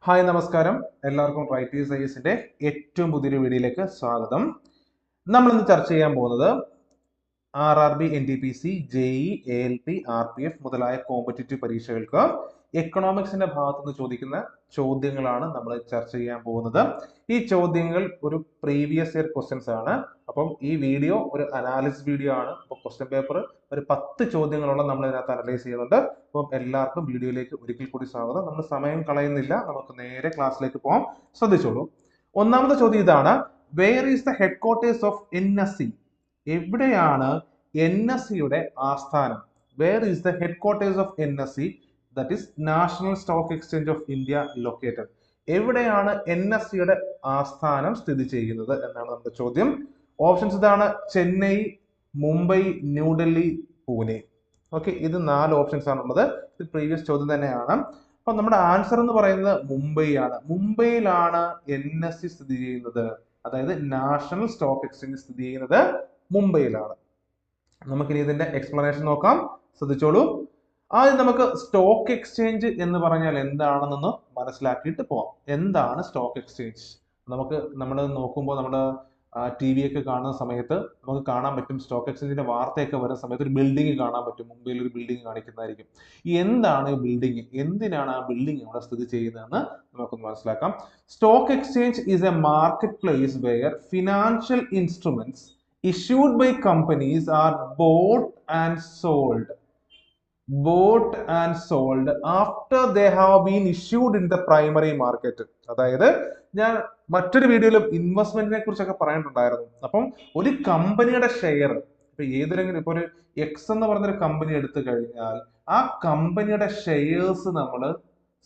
Hi നമസ്കാരം എല്ലാവർക്കും writers ഐഎസിന്റെ ഏറ്റവും പുതിയൊരു വീഡിയോയിലേക്ക് സ്വാഗതം. നമ്മൾ ഇന്ന് ചർച്ച ചെയ്യാൻ പോകുന്നത് RRB NTPC JE ALP RPF മുതലായ കോമ്പറ്റീറ്റീവ് പരീക്ഷകൾക്ക് എക്കണോമിക്സിന്റെ ഭാഗത്ത് നിന്ന് ചോദിക്കുന്ന ചോദ്യങ്ങളാണ് നമ്മൾ ചർച്ച ചെയ്യാൻ പോകുന്നത്. ഈ ചോദ്യങ്ങൾ ഒരു പ്രീവിയസ് ഇയർ ക്വസ്റ്റ്യൻസ് ആണ്. അപ്പം ഈ വീഡിയോ ഒരു അനാലിസിസ് വീഡിയോ ആണ്. അപ്പോൾ ക്വസ്റ്റ്യൻ പേപ്പർ ഒരു 10 ചോദ്യങ്ങളോളം നമ്മൾ ഇതിനകത്ത് അനലൈസ് ചെയ്യുന്നുണ്ട്. അപ്പം എല്ലാവർക്കും വീഡിയോയിലേക്ക് ഒരിക്കൽ കൂടി സ്വാഗതം. നമ്മൾ സമയം കളയുന്നില്ല, നമുക്ക് നേരെ ക്ലാസ്സിലേക്ക് പോകാം. ശ്രദ്ധിച്ചോളൂ. ഒന്നാമത്തെ ചോദ്യം ഇതാണ്: where is the headquarters of NSE? എവിടെയാണ് NSEയുടെ ആസ്ഥാനം? Where is the headquarters of NSE, that is national stock exchange of India located? എവിടെയാണ് NSEയുടെ ആസ്ഥാനം സ്ഥിതി ചെയ്യുന്നത് എന്നാണ് നമ്മുടെ ചോദ്യം. ഓപ്ഷൻസ് ഇതാണ്: ചെന്നൈ, മുംബൈ, ന്യൂഡൽഹി, പൂനെ. ഓക്കെ, ഇത് 4 ഓപ്ഷൻസ് ആണുള്ളത്. ഇത് പ്രീവിയസ് ചോദ്യം തന്നെയാണ്. അപ്പൊ നമ്മുടെ ആൻസർ എന്ന് പറയുന്നത് മുംബൈ ആണ്. മുംബൈയിലാണ് NSE സ്ഥിതി ചെയ്യുന്നത്. അതായത് നാഷണൽ സ്റ്റോക്ക് എക്സ്ചേഞ്ച് സ്ഥിതി ചെയ്യുന്നത് മുംബൈയിലാണ്. നമുക്കിനി ഇതിന്റെ എക്സ്പ്ലനേഷൻ നോക്കാം. ശ്രദ്ധിച്ചോളൂ. ആദ്യം നമുക്ക് സ്റ്റോക്ക് എക്സ്ചേഞ്ച് എന്ന് പറഞ്ഞാൽ എന്താണെന്നൊന്ന് മനസ്സിലാക്കിയിട്ട് പോവാം. എന്താണ് സ്റ്റോക്ക് എക്സ്ചേഞ്ച്? നമ്മൾ നോക്കുമ്പോൾ നമ്മുടെ TV ഒക്കെ കാണുന്ന സമയത്ത് നമുക്ക് കാണാൻ പറ്റും, സ്റ്റോക്ക് എക്സ്ചേഞ്ചിന്റെ വാർത്തയൊക്കെ വരുന്ന സമയത്ത് ഒരു ബിൽഡിംഗ് കാണാൻ പറ്റും. മുംബൈയിൽ ഒരു ബിൽഡിംഗ് കാണിക്കുന്നതായിരിക്കും. എന്താണ് ഈ ബിൽഡിംഗ്? എന്തിനാണ് ആ ബിൽഡിംഗ് അവിടെ സ്ഥിതി ചെയ്യുന്നതെന്ന് നമുക്കൊന്ന് മനസ്സിലാക്കാം. Stock exchange is A market place where financial instruments issued by companies are bought and sold after they have been issued in the primary market. അതായത് ഞാൻ മറ്റൊരു വീഡിയോയിൽ ഇൻവെസ്റ്റ്മെന്റിനെ കുറിച്ചൊക്കെ പറഞ്ഞിട്ടുണ്ടായിരുന്നു. അപ്പം ഒരു കമ്പനിയുടെ ഷെയർ, ഇപ്പൊ ഏതെങ്കിലും ഇപ്പൊ ഒരു X എന്ന് പറഞ്ഞൊരു കമ്പനി എടുത്തു കഴിഞ്ഞാൽ ആ കമ്പനിയുടെ ഷെയർസ് നമ്മൾ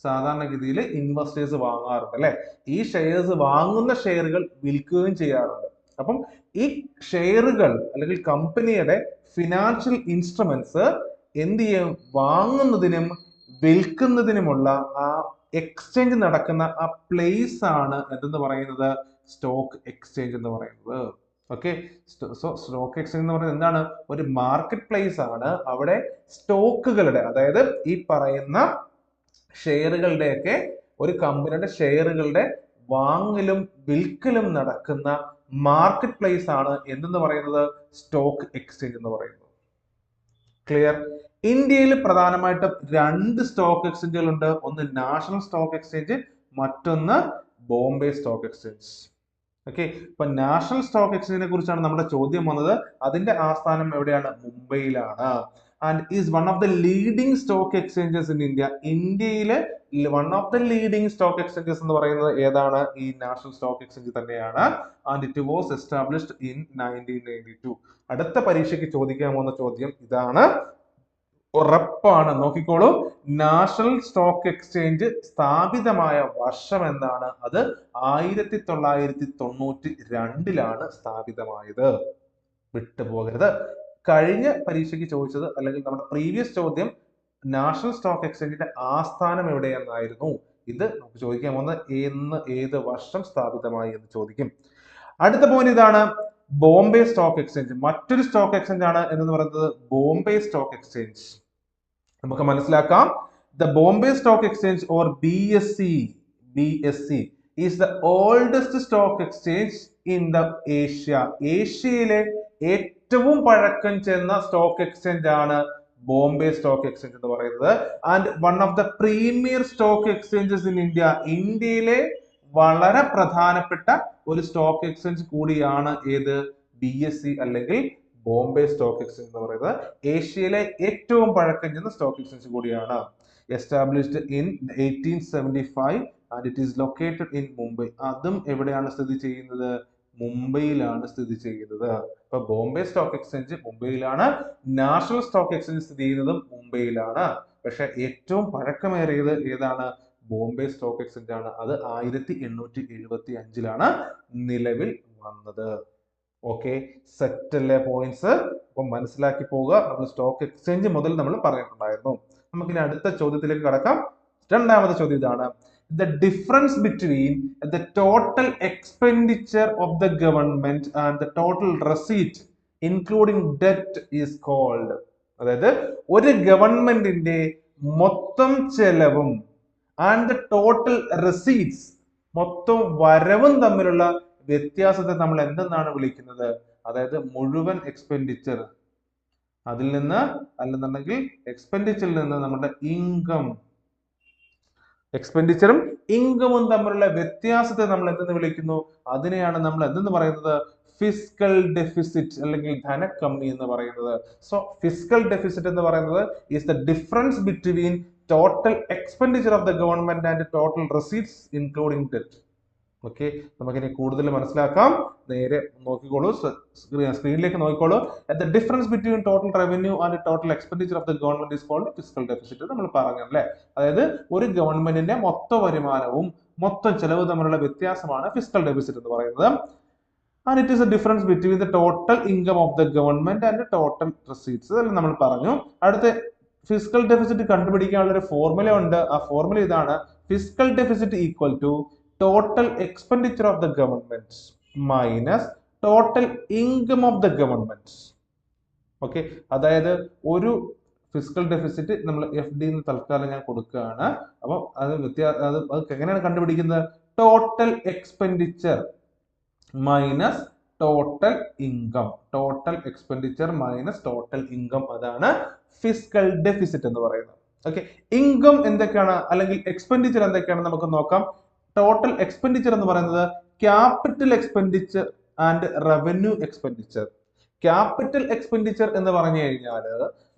സാധാരണഗതിയിൽ ഇൻവെസ്റ്റേഴ്സ് വാങ്ങാറുണ്ട് അല്ലെ. ഈ ഷെയർസ് വാങ്ങുന്ന ഷെയറുകൾ വിൽക്കുകയും ചെയ്യാറുണ്ട്. അപ്പം ഈ ഷെയറുകൾ അല്ലെങ്കിൽ കമ്പനിയുടെ ഫിനാൻഷ്യൽ ഇൻസ്ട്രുമെന്റ്സ് എന്ത് ചെയ്യും? വാങ്ങുന്നതിനും വിൽക്കുന്നതിനുമുള്ള ആ എക്സ്ചേഞ്ച് നടക്കുന്ന ആ പ്ലേസ് ആണ് എന്തെന്ന് പറയുന്നത്? സ്റ്റോക്ക് എക്സ്ചേഞ്ച് എന്ന് പറയുന്നത്. ഓക്കെ, സോ സ്റ്റോക്ക് എക്സ്ചേഞ്ച് എന്ന് പറയുന്നത് എന്താണ്? ഒരു മാർക്കറ്റ് പ്ലേസ് ആണ്. അവിടെ സ്റ്റോക്കുകളുടെ, അതായത് ഈ പറയുന്ന ഷെയറുകളുടെയൊക്കെ, ഒരു കമ്പനിയുടെ ഷെയറുകളുടെ വാങ്ങലും വിൽക്കലും നടക്കുന്ന മാർക്കറ്റ് പ്ലേസ് ആണ് എന്തെന്ന് പറയുന്നത്? സ്റ്റോക്ക് എക്സ്ചേഞ്ച് എന്ന് പറയുന്നത്. ക്ലിയർ? ഇന്ത്യയിൽ പ്രധാനമായിട്ടും 2 സ്റ്റോക്ക് എക്സ്ചേഞ്ചുകൾ ഉണ്ട്. ഒന്ന് നാഷണൽ സ്റ്റോക്ക് എക്സ്ചേഞ്ച്, മറ്റൊന്ന് ബോംബെ സ്റ്റോക്ക് എക്സ്ചേഞ്ച്. ഓക്കെ, ഇപ്പൊ നാഷണൽ സ്റ്റോക്ക് എക്സ്ചേഞ്ചിനെ കുറിച്ചാണ് നമ്മുടെ ചോദ്യം വന്നത്. അതിന്റെ ആസ്ഥാനം എവിടെയാണ്? മുംബൈയിലാണ്. And is one of the leading stock exchanges in India. ഇന്ത്യയിലെ one of the leading stock exchanges എന്ന് പറയുന്നത് ഏതാണ്? ഈ നാഷണൽ സ്റ്റോക്ക് എക്സ്ചേഞ്ച് തന്നെയാണ്. And it was established in 1992. അടുത്ത പരീക്ഷയ്ക്ക് ചോദിക്കാൻ പോകുന്ന ചോദ്യം ഇതാണ്, ഉറപ്പാണ്. നോക്കിക്കോളൂ. നാഷണൽ സ്റ്റോക്ക് എക്സ്ചേഞ്ച് സ്ഥാപിതമായ വർഷം എന്താണ്? അത് 1992 സ്ഥാപിതമായത്. വിട്ടുപോകരുത്. കഴിഞ്ഞ പരീക്ഷയ്ക്ക് ചോദിച്ചത്, അല്ലെങ്കിൽ നമ്മുടെ പ്രീവിയസ് ചോദ്യം, നാഷണൽ സ്റ്റോക്ക് എക്സ്ചേഞ്ചിന്റെ ആസ്ഥാനം എവിടെയെന്നായിരുന്നു. ഇത് നമുക്ക് ചോദിക്കാൻ പോകുന്നത് ഏത് വർഷം സ്ഥാപിതമായി എന്ന് ചോദിക്കും. അടുത്ത പോയിന്റ് ഇതാണ്, ബോംബെ സ്റ്റോക്ക് എക്സ്ചേഞ്ച്. മറ്റൊരു സ്റ്റോക്ക് എക്സ്ചേഞ്ച് ആണ് എന്ന് പറയുന്നത് ബോംബെ സ്റ്റോക്ക് എക്സ്ചേഞ്ച്. നമുക്ക് മനസ്സിലാക്കാം. The Bombay Stock Exchange or BSE is the oldest stock exchange in the Asia. ഏഷ്യയിലെ ഏറ്റവും പഴക്കം ചെന്ന സ്റ്റോക്ക് എക്സ്ചേഞ്ച് ആണ് ബോംബെ സ്റ്റോക്ക് എക്സ്ചേഞ്ച് എന്ന് പറയുന്നത്. And one of the premier stock exchanges in India. ഇന്ത്യയിലെ വളരെ പ്രധാനപ്പെട്ട ഒരു സ്റ്റോക്ക് എക്സ്ചേഞ്ച് കൂടിയാണ് ഏത്? BSE അല്ലെങ്കിൽ ബോംബെ സ്റ്റോക്ക് എക്സ്ചേഞ്ച് എന്ന് പറയുന്നത്. ഏഷ്യയിലെ ഏറ്റവും പഴക്കം ചെന്ന സ്റ്റോക്ക് എക്സ്ചേഞ്ച് കൂടിയാണ്. Established in 1875 and it is located in Mumbai. അതും എവിടെയാണ് സ്ഥിതി ചെയ്യുന്നത്? മുംബൈയിലാണ് സ്ഥിതി ചെയ്യുന്നത്. ഇപ്പൊ ബോംബെ സ്റ്റോക്ക് എക്സ്ചേഞ്ച് മുംബൈയിലാണ്, നാഷണൽ സ്റ്റോക്ക് എക്സ്ചേഞ്ച് സ്ഥിതി ചെയ്യുന്നതും മുംബൈയിലാണ്. പക്ഷെ ഏറ്റവും പഴക്കമേറിയത് ഏതാണ്? ബോംബെ സ്റ്റോക്ക് എക്സ്ചേഞ്ച് ആണ്. അത് 1875 നിലവിൽ വന്നത്. ഓക്കെ, സെറ്റ് അല്ലേ പോയിന്റ്സ്? അപ്പൊ മനസ്സിലാക്കി പോവുക. നമ്മൾ സ്റ്റോക്ക് എക്സ്ചേഞ്ച് മുതൽ നമ്മൾ പറഞ്ഞിട്ടുണ്ടായിരുന്നു. നമുക്കിനി അടുത്ത ചോദ്യത്തിലേക്ക് കടക്കാം. രണ്ടാമത്തെ ചോദ്യം ഇതാണ്: the difference between the total expenditure of the government and the total receipt including debt is called. അതായത് ഒരു ഗവൺമെന്റിന്റെ മൊത്തം ചെലവും ആൻഡ് ദ ടോട്ടൽ റെസീറ്റ്സ്, മൊത്തം വരവും തമ്മിലുള്ള വ്യത്യാസത്തെ നമ്മൾ എന്തെന്നാണ് വിളിക്കുന്നത്? അതായത് മുഴുവൻ എക്സ്പെൻഡിച്ചർ, അതിൽ നിന്ന് അല്ലെന്നുണ്ടെങ്കിൽ എക്സ്പെൻഡിച്ചറിൽ നിന്ന് നമ്മുടെ ഇൻകം, എക്സ്പെൻഡിച്ചറും ഇൻകമും തമ്മിലുള്ള വ്യത്യാസത്തെ നമ്മൾ എന്തെന്ന് വിളിക്കുന്നു? അതിനെയാണ് നമ്മൾ എന്തെന്ന് പറയുന്നത്? ഫിസ്ക്കൽ ഡെഫിസിറ്റ് അല്ലെങ്കിൽ ധനക്കമ്മി എന്ന് പറയുന്നത്. സോ ഫിസ്ക്കൽ ഡെഫിസിറ്റ് എന്ന് പറയുന്നത് is the difference between total expenditure of the government and total receipts including debt. Okay, നമുക്കിനി കൂടുതൽ മനസ്സിലാക്കാം. നേരെ നോക്കിക്കോളൂ, സ്ക്രീനിലേക്ക് നോക്കിക്കോളൂ. The difference between total revenue and total expenditure of the government is called fiscal deficit. നമ്മൾ പറഞ്ഞല്ലേ, അതായത് ഒരു ഗവൺമെന്റിന്റെ മൊത്ത വരുമാനവും മൊത്തം ചെലവ് തമ്മിലുള്ള വ്യത്യാസമാണ് ഫിസ്ക്കൽ ഡെഫിസിറ്റ് എന്ന് പറയുന്നത്. And it is A difference between the total income of the government and total receipts. അതെല്ലാം നമ്മൾ പറഞ്ഞു. അടുത്ത ഫിസ്ക്കൽ ഡെഫിസിറ്റ് കണ്ടുപിടിക്കാനുള്ള ഒരു ഫോർമുല ഉണ്ട്. ആ ഫോർമുല ഇതാണ്: fiscal deficit equal to total expenditure of the government minus total income of the government. Okay, അതായത് ഒരു ഫിസ്ക്കൽ ഡെഫിസിറ്റ് നമ്മൾ FD എന്ന് തൽക്കാലം ഞാൻ കൊടുക്കുകയാണ്. അപ്പം അത് എങ്ങനെയാണ് കണ്ടുപിടിക്കുന്നത്? Total expenditure minus total income, total expenditure minus total income, അതാണ് ഫിസ്ക്കൽ ഡെഫിസിറ്റ് എന്ന് പറയുന്നത്. ഓക്കെ, ഇൻകം എന്തൊക്കെയാണ് അല്ലെങ്കിൽ എക്സ്പെൻഡിച്ചർ എന്തൊക്കെയാണ് നമുക്ക് നോക്കാം. ടോട്ടൽ എക്സ്പെൻഡിച്ചർ എന്ന് പറയുന്നത് capital expenditure and revenue expenditure. Capital expenditure എന്ന് പറഞ്ഞു കഴിഞ്ഞാൽ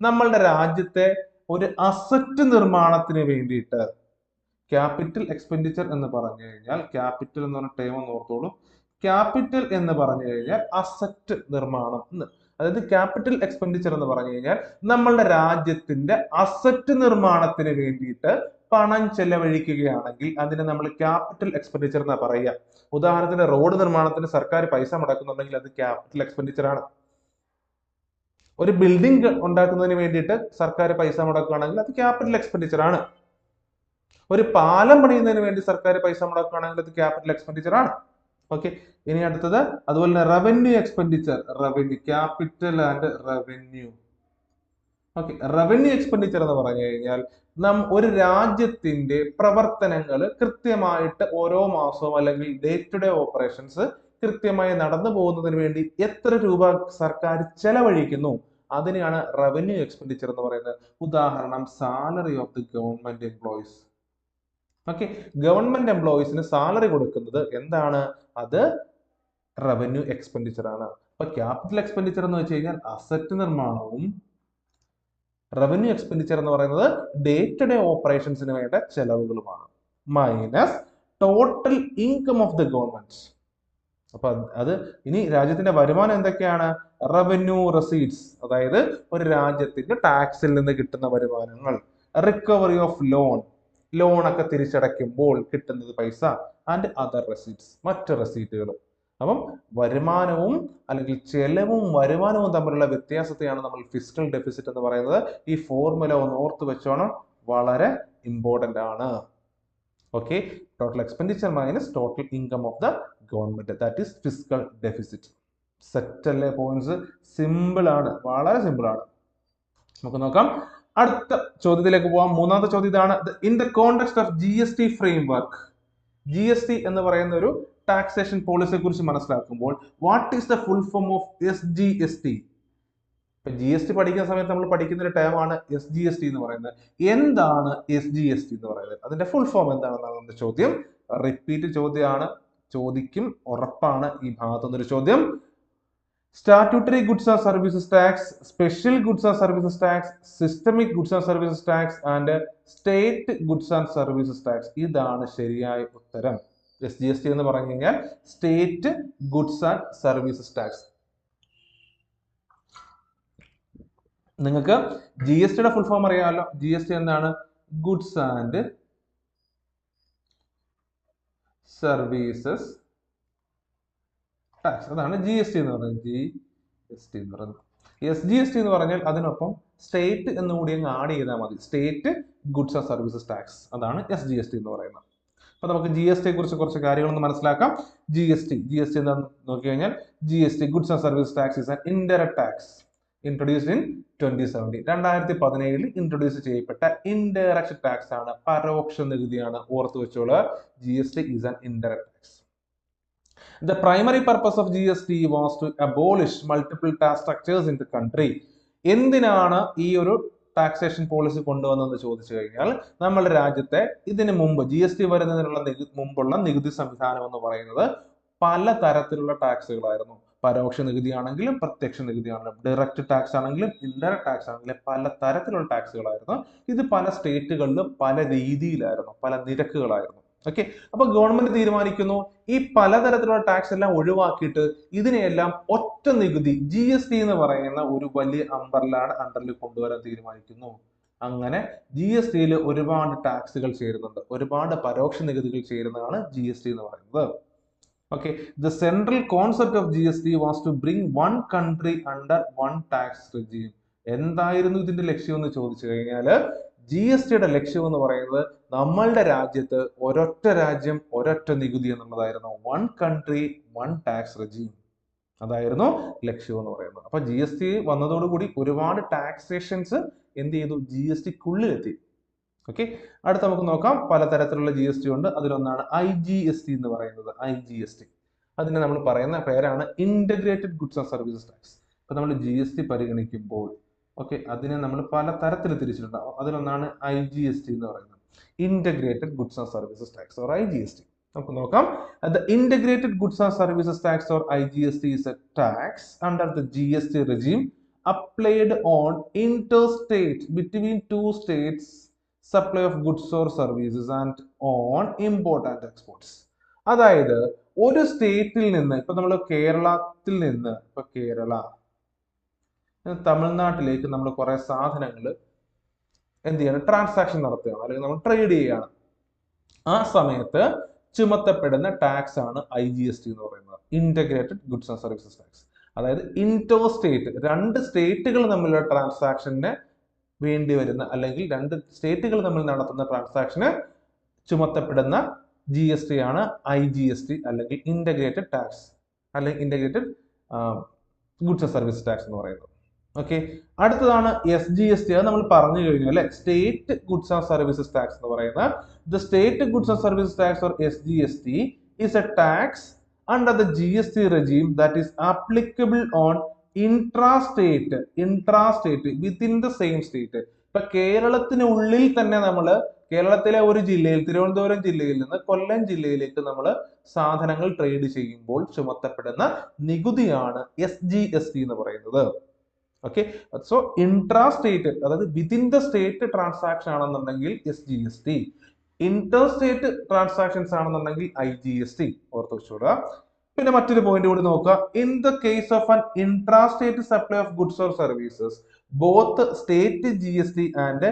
നമ്മളുടെ രാജ്യത്തെ ഒരു അസറ്റ് നിർമ്മാണത്തിന് വേണ്ടിയിട്ട്, ക്യാപിറ്റൽ എക്സ്പെൻഡിച്ചർ എന്ന് പറഞ്ഞു കഴിഞ്ഞാൽ, ക്യാപിറ്റൽ എന്ന് പറഞ്ഞ ടേം ഒന്ന് ഓർത്തോളൂ. ക്യാപിറ്റൽ എന്ന് പറഞ്ഞു കഴിഞ്ഞാൽ അസറ്റ് നിർമ്മാണം, അതായത് ക്യാപിറ്റൽ എക്സ്പെൻഡിച്ചർ എന്ന് പറഞ്ഞു കഴിഞ്ഞാൽ നമ്മളുടെ രാജ്യത്തിന്റെ അസറ്റ് നിർമ്മാണത്തിന് വേണ്ടിയിട്ട് പണം ചെലവഴിക്കുകയാണെങ്കിൽ അതിനെ നമ്മൾ ക്യാപിറ്റൽ എക്സ്പെൻഡിച്ചർ എന്നാ പറയുക. ഉദാഹരണത്തിന് റോഡ് നിർമ്മാണത്തിന് സർക്കാർ പൈസ മുടക്കുന്നുണ്ടെങ്കിൽ അത് ക്യാപിറ്റൽ എക്സ്പെൻഡിച്ചർ ആണ്. ഒരു ബിൽഡിംഗ് ഉണ്ടാക്കുന്നതിന് വേണ്ടിയിട്ട് സർക്കാർ പൈസ മുടക്കുകയാണെങ്കിൽ അത് ക്യാപിറ്റൽ എക്സ്പെൻഡിച്ചർ ആണ്. ഒരു പാലം പണിയുന്നതിന് വേണ്ടി സർക്കാർ പൈസ മുടക്കുകയാണെങ്കിൽ അത് ക്യാപിറ്റൽ എക്സ്പെൻഡിച്ചർ ആണ്. ഓക്കെ, ഇനി അടുത്തത് അതുപോലെ തന്നെ revenue expenditure, revenue, capital and revenue. Okay, revenue expenditure എന്ന് പറഞ്ഞു കഴിഞ്ഞാൽ ഒരു രാജ്യത്തിന്റെ പ്രവർത്തനങ്ങൾ കൃത്യമായിട്ട് ഓരോ മാസവും അല്ലെങ്കിൽ ഡേ ടു ഡേ ഓപ്പറേഷൻസ് കൃത്യമായി നടന്നു പോകുന്നതിന് വേണ്ടി എത്ര രൂപ സർക്കാർ ചെലവഴിക്കുന്നു, അതിനെയാണ് റവന്യൂ എക്സ്പെൻഡിച്ചർ എന്ന് പറയുന്നത്. ഉദാഹരണം, salary of the government employees. Okay, government എംപ്ലോയീസിന് സാലറി കൊടുക്കുന്നത് എന്താണ്? അത് റവന്യൂ എക്സ്പെൻഡിച്ചർ ആണ്. അപ്പൊ ക്യാപിറ്റൽ എക്സ്പെൻഡിച്ചർ എന്ന് വെച്ച് കഴിഞ്ഞാൽ അസറ്റ് നിർമ്മാണവും, റവന്യൂ എക്സ്പെൻഡിച്ചർ എന്ന് പറയുന്നത് ഡേ ടു ഡേ ഓപ്പറേഷൻസിന് വേണ്ട ചെലവുകളുമാണ്, minus total income of the government. അപ്പൊ അത് ഇനി രാജ്യത്തിന്റെ വരുമാനം എന്തൊക്കെയാണ്? റവന്യൂ റെസീറ്റ്സ്, അതായത് ഒരു രാജ്യത്തിന്റെ ടാക്സിൽ നിന്ന് കിട്ടുന്ന വരുമാനങ്ങൾ, റിക്കവറി ഓഫ് ലോൺ, ലോണൊക്കെ തിരിച്ചടയ്ക്കുമ്പോൾ കിട്ടുന്നത് പൈസ, ആൻഡ് അതർ റെസീറ്റ്സ്, മറ്റ് റെസീറ്റുകൾ. അപ്പം വരുമാനവും അല്ലെങ്കിൽ ചെലവും വരുമാനവും തമ്മിലുള്ള വ്യത്യാസത്തെയാണ് നമ്മൾ ഫിസ്ക്കൽ ഡെഫിസിറ്റ് എന്ന് പറയുന്നത്. ഈ ഫോർമുല ഒന്ന് ഓർത്ത് വെച്ചോണം, വളരെ ഇമ്പോർട്ടന്റ് ആണ്. Okay, total expenditure minus total income of the government, that is fiscal deficit. Set അല്ലേ? പോയിന്റ്സ് സിമ്പിൾ ആണ്, വളരെ സിമ്പിൾ ആണ്. നമുക്ക് നോക്കാം, അടുത്ത ചോദ്യത്തിലേക്ക് പോവാം. മൂന്നാമത്തെ ചോദ്യം ഇതാണ്: in the context of GST framework. GST എന്ന് പറയുന്ന ഒരു ടാക്സേഷൻ പോളിസിയെ കുറിച്ച് മനസ്സിലാക്കുമ്പോൾ what is the full form of SGST? ഇപ്പൊ GST പഠിക്കുന്ന സമയത്ത് നമ്മൾ പഠിക്കുന്ന ഒരു ടേം ആണ് SGST എന്ന് പറയുന്നത്. എന്താണ് SGST എന്ന് പറയുന്നത്? അതിന്റെ ഫുൾ ഫോം എന്താണെന്നാണ് നമ്മുടെ ചോദ്യം. റിപ്പീറ്റ് ചോദ്യമാണ്, ചോദിക്കും, ഉറപ്പാണ് ഈ ഭാഗത്തുനിന്നൊരു ചോദ്യം. Statutory goods and services tax, special goods and services tax, systemic goods and services tax and state goods and services tax. ഇതാണ് ശരിയായ ഉത്തരം. SGST എന്ന് പറഞ്ഞു കഴിഞ്ഞാൽ state goods and services tax. നിങ്ങൾക്ക് GSTയുടെ ഫുൾ ഫോം അറിയാമല്ലോ. GST എന്താണ്? ഗുഡ്സ് ആൻഡ് സർവീസസ് ടാക്സ്, അതാണ് GST എന്ന് പറയുന്നത്. GST എന്ന് പറയുന്നത്. SGST എന്ന് പറഞ്ഞാൽ അതിനൊപ്പം സ്റ്റേറ്റ് എന്നുകൂടി അങ്ങ് ആഡ് ചെയ്താൽ മതി. State goods and services tax, അതാണ് SGST എന്ന് പറയുന്നത്. അപ്പൊ നമുക്ക് GST കുറിച്ച് കുറച്ച് കാര്യങ്ങളൊന്ന് മനസ്സിലാക്കാം. GST എന്താണെന്ന് നോക്കി കഴിഞ്ഞാൽ GST goods and service tax is an indirect tax. Introduced in 2017. 2017 introduce ചെയ്യപ്പെട്ട ഇൻഡയറക്റ്റ് ടാക്സ് ആണ്, പരോക്ഷ നികുതിയാണ്. ഓർത്തു വെച്ചോളൂ, GST is an indirect tax. The primary purpose of GST was to abolish multiple tax structures in the country. എന്തിനാണ് ഈ ഒരു taxation policy കൊണ്ടുവന്നതെന്ന് ചോദിച്ചു കഴിഞ്ഞാൽ, നമ്മുടെ രാജ്യത്തെ ഇതിന് മുമ്പ് GST വരുന്നതിനുള്ള മുമ്പുള്ള നികുതി സംവിധാനം എന്ന് പറയുന്നത് പല തരത്തിലുള്ള ടാക്സുകളായിരുന്നു. പരോക്ഷ നികുതിയാണെങ്കിലും പ്രത്യക്ഷ നികുതിയാണെങ്കിലും ഡയറക്റ്റ് ടാക്സ് ആണെങ്കിലും ഇൻഡയറക്റ്റ് ടാക്സ് ആണെങ്കിലും പല തരത്തിലുള്ള ടാക്സുകളായിരുന്നു. ഇത് പല സ്റ്റേറ്റുകളിലും പല രീതിയിലായിരുന്നു, പല നിരക്കുകളായിരുന്നു. ഓക്കെ, അപ്പൊ ഗവൺമെന്റ് തീരുമാനിക്കുന്നു ഈ പലതരത്തിലുള്ള ടാക്സ് എല്ലാം ഒഴിവാക്കിയിട്ട് ഇതിനെയെല്ലാം ഒറ്റ നികുതി GST എന്ന് പറയുന്ന ഒരു വലിയ അണ്ടറിൽ കൊണ്ടുവരാൻ തീരുമാനിക്കുന്നു. അങ്ങനെ GSTയിൽ ഒരുപാട് ടാക്സുകൾ ചേരുന്നുണ്ട്, ഒരുപാട് പരോക്ഷ നികുതികൾ ചേരുന്നതാണ് GST എന്ന് പറയുന്നത്. Okay, the central concept of GST was to bring one country under one tax regime. എന്തായിരുന്നു ഇതിന്റെ ലക്ഷ്യം എന്ന് ചോദിച്ചു കഴിഞ്ഞാൽ, GSTയുടെ ലക്ഷ്യം എന്ന് പറയുന്നത് നമ്മളുടെ രാജ്യത്ത് ഒരൊറ്റ രാജ്യം ഒരൊറ്റ നികുതി എന്നുള്ളതായിരുന്നു. One country one tax regime, അതായിരുന്നു ലക്ഷ്യം എന്ന് പറയുന്നത്. അപ്പൊ GST വന്നതോടുകൂടി ഒരുപാട് ടാക്സേഷൻസ് എന്ത് ചെയ്തു, GSTക്കുള്ളിലെത്തി. ഓക്കെ, അടുത്ത നമുക്ക് നോക്കാം. പലതരത്തിലുള്ള GST ഉണ്ട്. അതിലൊന്നാണ് IGST എന്ന് പറയുന്നത്. IGST അതിനെ നമ്മൾ പറയുന്ന പേരാണ് integrated goods and services tax. ഇപ്പൊ നമ്മൾ GST പരിഗണിക്കുമ്പോൾ ഓക്കെ, അതിനെ നമ്മൾ പല തരത്തിൽ തിരിച്ചിട്ടുണ്ടാവും. അതിലൊന്നാണ് IGST എന്ന് പറയുന്നത്, integrated goods and services tax or IGST. നമുക്ക് നോക്കാം. The integrated goods and services tax or IGST is a tax under the GST regime applied on interstate between two states supply of goods or services and on import and exports. അതായത് ഒരു സ്റ്റേറ്റിൽ നിന്ന്, ഇപ്പൊ നമ്മൾ കേരളത്തിൽ നിന്ന്, ഇപ്പൊ കേരള തമിഴ്നാട്ടിലേക്ക് നമ്മൾ കുറെ സാധനങ്ങൾ എന്ത് ചെയ്യണം, ട്രാൻസാക്ഷൻ നടത്തുകയാണ്, അല്ലെങ്കിൽ നമ്മൾ ട്രേഡ് ചെയ്യുകയാണ്. ആ സമയത്ത് ചുമത്തപ്പെടുന്ന ടാക്സ് ആണ് IGST എന്ന് പറയുന്നത്, integrated goods and services tax. അതായത് ഇന്റർ സ്റ്റേറ്റ്, രണ്ട് സ്റ്റേറ്റുകൾ തമ്മിലുള്ള ട്രാൻസാക്ഷന് വേണ്ടി വരുന്ന, അല്ലെങ്കിൽ രണ്ട് സ്റ്റേറ്റുകൾ തമ്മിൽ നടത്തുന്ന ട്രാൻസാക്ഷന് ചുമത്തപ്പെടുന്ന GST ആണ് IGST, അല്ലെങ്കിൽ ഇന്റഗ്രേറ്റഡ് ടാക്സ്, അല്ലെങ്കിൽ integrated goods and service tax എന്ന് പറയുന്നത്. ഓക്കെ, അടുത്തതാണ് SGST. അത് നമ്മൾ പറഞ്ഞു കഴിഞ്ഞു അല്ലെ, state goods and services tax എന്ന് പറയുന്നത്. The state goods and services tax or SGST is a tax under the GST regime that is applicable on intrastate within the same state. ഇപ്പൊ കേരളത്തിനുള്ളിൽ തന്നെ നമ്മൾ കേരളത്തിലെ ഒരു ജില്ലയിൽ, തിരുവനന്തപുരം ജില്ലയിൽ നിന്ന് കൊല്ലം ജില്ലയിലേക്ക് നമ്മൾ സാധനങ്ങൾ ട്രേഡ് ചെയ്യുമ്പോൾ ചുമത്തപ്പെടുന്ന നികുതിയാണ് SGST എന്ന് പറയുന്നത്. ഓക്കെ, സോ ഇൻട്രാസ്റ്റേറ്റ്, അതായത് വിത്തിൻ ദ സ്റ്റേറ്റ് ട്രാൻസാക്ഷൻ ആണെന്നുണ്ടെങ്കിൽ SGST, ഇന്റർ സ്റ്റേറ്റ് ട്രാൻസാക്ഷൻസ് ആണെന്നുണ്ടെങ്കിൽ IGST. ഓർത്ത് വെച്ചോളുക. പിന്നെ മറ്റൊരു പോയിന്റ് കൂടി നോക്കുക. In the case of an intrastate supply of goods or services both state GST and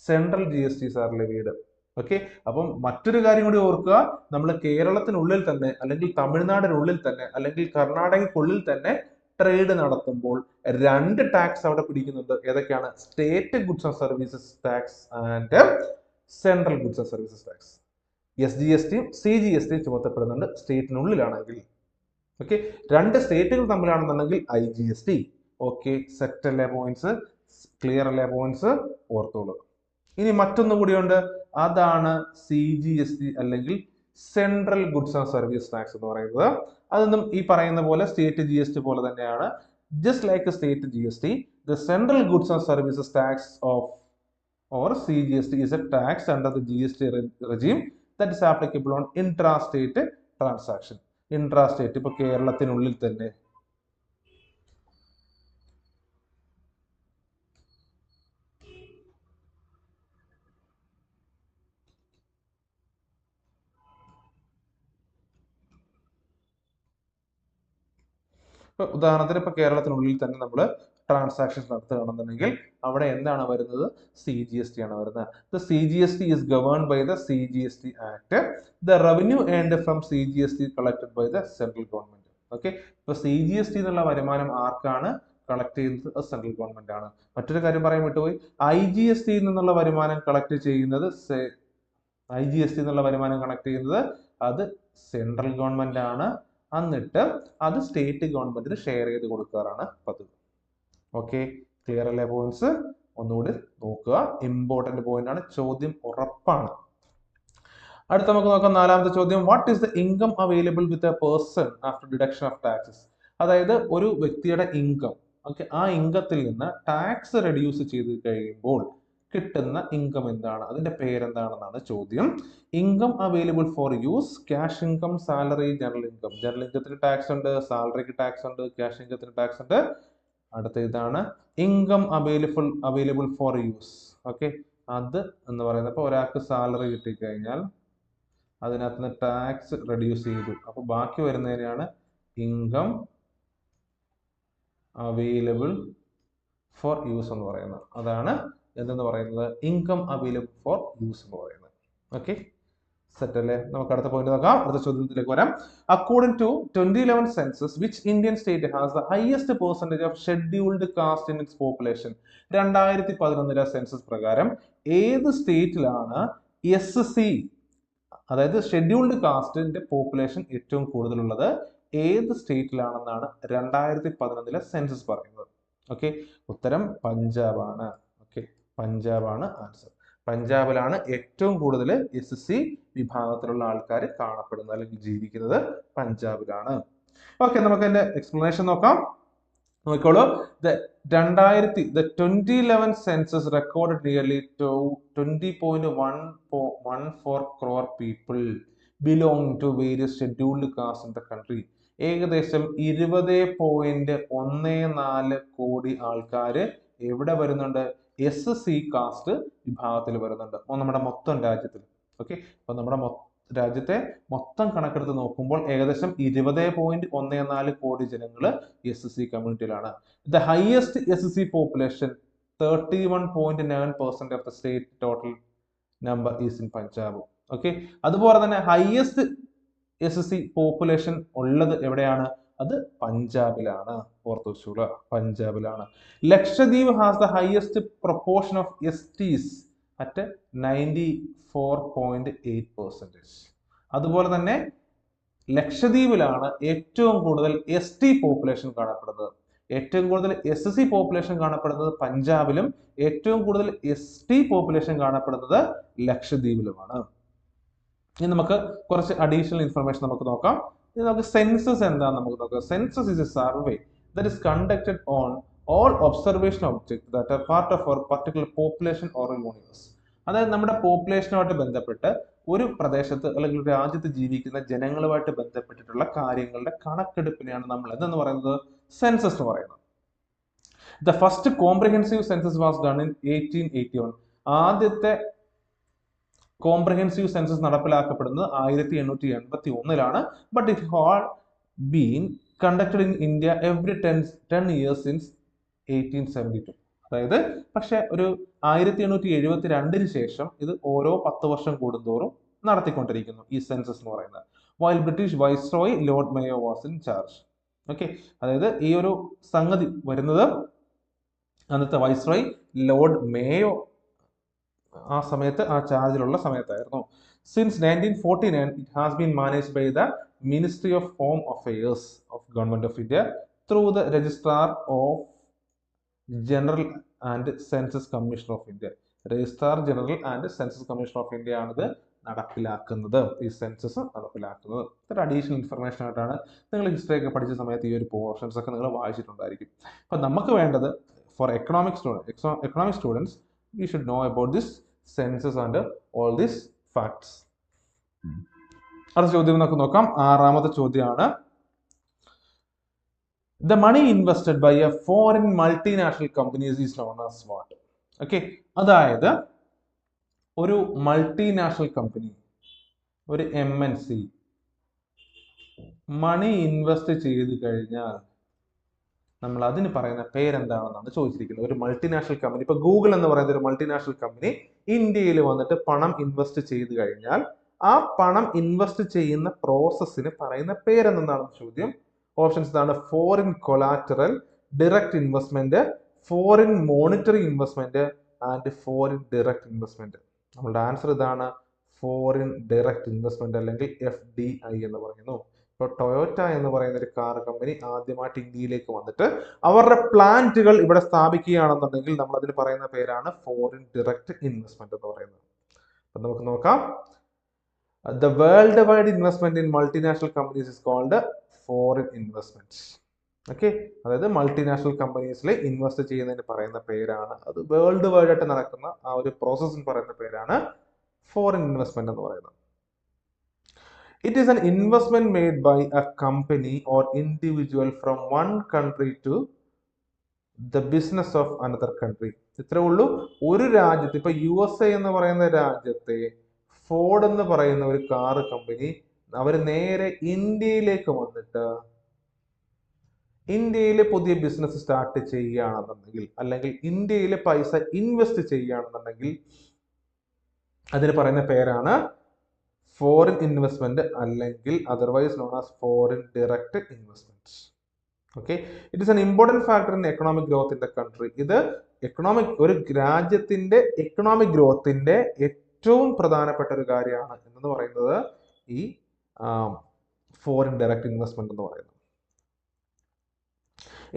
central GSTs are levied. Okay, അപ്പം മറ്റൊരു കാര്യം കൂടി ഓർക്കുക, നമ്മൾ കേരളത്തിനുള്ളിൽ തന്നെ, അല്ലെങ്കിൽ തമിഴ്നാടിനുള്ളിൽ തന്നെ, അല്ലെങ്കിൽ കർണാടകയ്ക്കുള്ളിൽ തന്നെ ട്രേഡ് നടത്തുമ്പോൾ രണ്ട് ടാക്സ് അവിടെ പിടിക്കുന്നുണ്ട്. ഏതൊക്കെയാണ്? State goods and services tax and central goods and services tax. SGSTയും CGSTയും ചുമത്തപ്പെടുന്നുണ്ട് സ്റ്റേറ്റിനുള്ളിലാണെങ്കിൽ. ഓക്കെ, രണ്ട് സ്റ്റേറ്റുകൾ തമ്മിലാണെന്നുണ്ടെങ്കിൽ IGST. ഓക്കെ, സെറ്റ് അല്ലേ പോയിന്റ്സ്, ക്ലിയർ അല്ലേ പോയിന്റ്സ്, ഓർത്തോളൂ. ഇനി മറ്റൊന്നും കൂടിയുണ്ട്, അതാണ് CGST, അല്ലെങ്കിൽ central goods and service tax എന്ന് പറയുന്നത്. അതൊന്നും ഈ പറയുന്ന പോലെ സ്റ്റേറ്റ് GST പോലെ തന്നെയാണ്. Just like state GST, the central goods and services tax of or CGST is a tax under the GST regime that is applicable on intrastate transaction. Intrastate, ഇപ്പൊ കേരളത്തിനുള്ളിൽ തന്നെ. ഉദാഹരണത്തിന് ഇപ്പൊ കേരളത്തിനുള്ളിൽ തന്നെ നമ്മൾ ട്രാൻസാക്ഷൻസ് നടത്തുകയാണെന്നുണ്ടെങ്കിൽ അവിടെ എന്താണ് വരുന്നത്? CGST ആണ് വരുന്നത്. The CGST is governed by the CGST Act. The revenue earned from CGST collected by the central government. Okay, ഇപ്പൊ CGST എന്നുള്ള വരുമാനം ആർക്കാണ് കളക്ട് ചെയ്യുന്നത്? സെൻട്രൽ ഗവൺമെന്റ് ആണ്. മറ്റൊരു കാര്യം പറയാൻ വിട്ടുപോയി, IGST നിന്നുള്ള വരുമാനം കളക്ട് ചെയ്യുന്നത് അത് സെൻട്രൽ ഗവൺമെന്റ് ആണ്. എന്നിട്ട് അത് സ്റ്റേറ്റ് ഗവൺമെന്റിന് ഷെയർ ചെയ്ത് കൊടുക്കാറാണ് പതിവ്. ഓക്കെ, ക്ലിയർ അല്ലേ പോയിന്റ്സ്? ഒന്നുകൂടി നോക്കുക, ഇമ്പോർട്ടന്റ് പോയിന്റ് ആണ്, ചോദ്യം ഉറപ്പാണ്. അടുത്ത നമുക്ക് നോക്കാം നാലാമത്തെ ചോദ്യം. What is the income available with a person after deduction of taxes? അതായത് ഒരു വ്യക്തിയുടെ ഇൻകം, ഓക്കെ, ആ ഇൻകത്തിൽ നിന്ന് ടാക്സ് റെഡ്യൂസ് ചെയ്ത് കഴിയുമ്പോൾ കിട്ടുന്ന ഇൻകം എന്താണ്, അതിന്റെ പേരെന്താണെന്നാണ് ചോദ്യം. Income available for use, cash income, salary, general income. General ഇൻകത്തിന് ടാക്സ് ഉണ്ട്, സാലറിക്ക് ടാക്സ് ഉണ്ട്, ക്യാഷ് ഇൻകത്തിന് ടാക്സ് ഉണ്ട്. അടുത്ത ഇതാണ് income available for use. Okay, അത് എന്ന് പറയുന്നത് ഇപ്പോൾ ഒരാൾക്ക് സാലറി കിട്ടിക്കഴിഞ്ഞാൽ അതിനകത്ത് നിന്ന് ടാക്സ് റെഡ്യൂസ് ചെയ്തു, അപ്പോൾ ബാക്കി വരുന്നതിനെയാണ് ഇൻകം അവൈലബിൾ ഫോർ യൂസ് എന്ന് പറയുന്നത്. അതാണ് എന്തെന്ന് പറയുന്നത്, ഇൻകം അവൈലബിൾ ഫോർ യൂസ് എന്ന് പറയുന്നത്. ഓക്കെ, സെറ്റ് അല്ലേ? നമുക്ക് അടുത്ത പോയിന്റ് നോക്കാം. അടുത്ത ചോദ്യത്തിലേക്ക് വരാം. According to 2011 census which Indian state has the highest percentage of scheduled caste in its population? 2011 census പ്രകാരം ഏത് സ്റ്റേറ്റിലാണ് SC, അതായത് ഷെഡ്യൂൾഡ് കാസ്റ്റിന്റെ പോപ്പുലേഷൻ ഏറ്റവും കൂടുതലുള്ളത്? ഏത് സ്റ്റേറ്റിലാണെന്നാണ് 2011 സെൻസസ് പറയുന്നത്. ഓക്കെ, ഉത്തരം പഞ്ചാബാണ്. Okay, പഞ്ചാബാണ് answer. പഞ്ചാബിലാണ് ഏറ്റവും കൂടുതൽ SC വിഭാഗത്തിലുള്ള ആൾക്കാർ കാണപ്പെടുന്നത് അല്ലെങ്കിൽ ജീവിക്കുന്നത് പഞ്ചാബിലാണ്. ഓക്കെ, നമുക്ക് അതിന്റെ എക്സ്പ്ലനേഷൻ നോക്കാം. നോക്കിക്കോളൂ. The 2011 census recorded nearly 20.14 crore people belonging to various scheduled castes in the country. ഏകദേശം 20.14 കോടി ആൾക്കാര് എവിടെ വരുന്നുണ്ട്? SC കാസ്റ്റ് വിഭാഗത്തിൽ വരുന്നുണ്ട് നമ്മുടെ മൊത്തം രാജ്യത്തിൽ. ഓക്കെ, അപ്പൊ നമ്മുടെ രാജ്യത്തെ മൊത്തം കണക്കെടുത്ത് നോക്കുമ്പോൾ ഏകദേശം 20.14 കോടി ജനങ്ങൾ SC കമ്മ്യൂണിറ്റിയിലാണ്. The highest SC population 31.9% of the state total number is in Punjab. Okay, അതുപോലെ തന്നെ ഹയസ്റ്റ് SC പോപ്പുലേഷൻ ഉള്ളത് എവിടെയാണ്? അത് പഞ്ചാബിലാണ്. ഓർത്തു വെച്ചോളൂ, പഞ്ചാബിലാണ്. Lakshadweep has the highest proportion of STs at 94.8%. അതുപോലെ തന്നെ ലക്ഷദ്വീപിലാണ് ഏറ്റവും കൂടുതൽ ST പോപ്പുലേഷൻ കാണപ്പെടുന്നത്. ഏറ്റവും കൂടുതൽ SC പോപ്പുലേഷൻ കാണപ്പെടുന്നത് പഞ്ചാബിലും ഏറ്റവും കൂടുതൽ ST പോപ്പുലേഷൻ കാണപ്പെടുന്നത് ലക്ഷദ്വീപിലുമാണ്. ഇനി നമുക്ക് കുറച്ച് അഡീഷണൽ ഇൻഫർമേഷൻ നമുക്ക് നോക്കാം. ഇനി നമുക്ക് സെൻസസ് എന്താണെന്ന് നമുക്ക് നോക്കാം. Census is A survey that is conducted on all observation objects that are part of our particular population or universe. അതായത് നമ്മുടെ പോപ്പുലേഷനുമായിട്ട് ബന്ധപ്പെട്ട് ഒരു പ്രദേശത്ത് അല്ലെങ്കിൽ ഒരു രാജ്യത്ത് ജീവിക്കുന്ന ജനങ്ങളുമായിട്ട് ബന്ധപ്പെട്ടിട്ടുള്ള കാര്യങ്ങളുടെ കണക്കെടുപ്പിനെയാണ് നമ്മൾ എന്തെന്ന് പറയുന്നത്? സെൻസസ് എന്ന് പറയുന്നത്. The first comprehensive census was done in 1881. ആദ്യത്തെ കോംപ്രിഹെൻസീവ് സെൻസസ് നടപ്പിലാക്കപ്പെടുന്നത് 1881-ലാണ്. But it had been conducted in India every 10 years since 1872. അതായത് പക്ഷെ ഒരു 1872 ശേഷം ഇത് ഓരോ 10 വർഷം കൂടുന്തോറും നടത്തിക്കൊണ്ടിരിക്കുന്നു ഈ സെൻസസ് എന്ന് പറയുന്നത്. While British viceroy Lord Mayo was in charge. Okay, അതായത് ഈ ഒരു സംഗതി വരുന്നത് അന്നത്തെ വൈസ്രോയ് ലോർഡ് മേയോ ആ സമയത്ത് ആ ചാർജിലുള്ള സമയത്തായിരുന്നു. Since 1949 it has been managed by the ministry of home affairs of government of India through the registrar of general and census commissioner of India. Registrar general and census commissioner of India ആണിത് നടപ്പിലാക്കുന്നത്, ഈ census നടപ്പിലാക്കുന്നത്. ഇതൊരു additional information ആയിട്ടാണ്. നിങ്ങൾ history ഒക്കെ പഠിച്ച സമയത്ത് ഈ ഒരു പോർഷൻസ് ഒക്കെ നിങ്ങൾ വായിച്ചിട്ടുണ്ടായിരിക്കും. അപ്പൊ നമുക്ക് വേണ്ടത് four economic students we should know about this census and all these facts. അടുത്ത ചോദ്യം നമുക്ക് നോക്കാം. ആറാമത്തെ ചോദ്യമാണ്. The money invested by a foreign multinational companies is known as what? Okay, അതായത് ഒരു മൾട്ടിനാഷണൽ കമ്പനി, ഒരു MNC മണി ഇൻവെസ്റ്റ് ചെയ്ത് കഴിഞ്ഞാൽ നമ്മൾ അതിന് പറയുന്ന പേരെന്താണെന്നാണ് ചോദിച്ചിരിക്കുന്നത്. ഒരു മൾട്ടിനാഷണൽ കമ്പനി, ഇപ്പൊ ഗൂഗിൾ എന്ന് പറയുന്ന ഒരു മൾട്ടിനാഷണൽ കമ്പനി ഇന്ത്യയിൽ വന്നിട്ട് പണം ഇൻവെസ്റ്റ് ചെയ്ത് കഴിഞ്ഞാൽ ആ പണം ഇൻവെസ്റ്റ് ചെയ്യുന്ന പ്രോസസ്സിന് പറയുന്ന പേരെന്താണെന്ന് ചോദ്യം. ഓപ്ഷൻസ് ഇതാണ്: foreign collateral, direct investment, foreign monetary investment and foreign direct investment. നമ്മളുടെ ആൻസർ ഇതാണ്, ഫോറിൻ ഡയറക്റ്റ് ഇൻവെസ്റ്റ്മെന്റ് അല്ലെങ്കിൽ FDI എന്ന് പറയുന്നു. ഇപ്പോൾ ടൊയോറ്റ എന്ന് പറയുന്ന ഒരു കാർ കമ്പനി ആദ്യമായിട്ട് ഇന്ത്യയിലേക്ക് വന്നിട്ട് അവരുടെ പ്ലാന്റുകൾ ഇവിടെ സ്ഥാപിക്കുകയാണെന്നുണ്ടെങ്കിൽ നമ്മൾ അതിന് പറയുന്ന പേരാണ് ഫോറിൻ ഡയറക്റ്റ് ഇൻവെസ്റ്റ്മെന്റ് എന്ന് പറയുന്നത്. അപ്പം നമുക്ക് നോക്കാം. The worldwide investment in multinational companies is called foreign investments. Okay, അതായത് മൾട്ടിനാഷണൽ കമ്പനീസിൽ ഇൻവെസ്റ്റ് ചെയ്യുന്നതിന് പറയുന്ന പേരാണ്, അത് വേൾഡ് വൈഡ് ആയിട്ട് നടക്കുന്ന ആ ഒരു പ്രോസസ്സിന് പറയുന്ന പേരാണ് ഫോറിൻ ഇൻവെസ്റ്റ്മെന്റ് എന്ന് പറയുന്നത്. It is an investment made by a company or individual from one country to the business of another country. ഇത്രേ ഉള്ളൂ. ഒരു രാജ്യത്ത്, ഇപ്പൊ USA എന്ന് പറയുന്ന രാജ്യത്തെ ഫോർഡ് എന്ന് പറയുന്ന ഒരു കാർ കമ്പനി അവർ നേരെ ഇന്ത്യയിലേക്ക് വന്നിട്ട് ഇന്ത്യയിലെ പുതിയ ബിസിനസ് സ്റ്റാർട്ട് ചെയ്യുകയാണെന്നുണ്ടെങ്കിൽ, അല്ലെങ്കിൽ ഇന്ത്യയിലെ പൈസ ഇൻവെസ്റ്റ് ചെയ്യുകയാണെന്നുണ്ടെങ്കിൽ അതിന് പറയുന്ന പേരാണ് ഫോറിൻ ഇൻവെസ്റ്റ്മെന്റ്, അല്ലെങ്കിൽ otherwise known as foreign direct investment. Okay, it is an important factor in economic growth in the country. ഇത് ഒരു രാജ്യത്തിന്റെ എക്കണോമിക് ഗ്രോത്തിന്റെ ഏറ്റവും പ്രധാനപ്പെട്ട ഒരു കാര്യമാണ് എന്ന് പറയുന്നത് ഈ ഫോറിൻ ഡയറക്റ്റ് ഇൻവെസ്റ്റ്മെന്റ് എന്ന് പറയുന്നത്.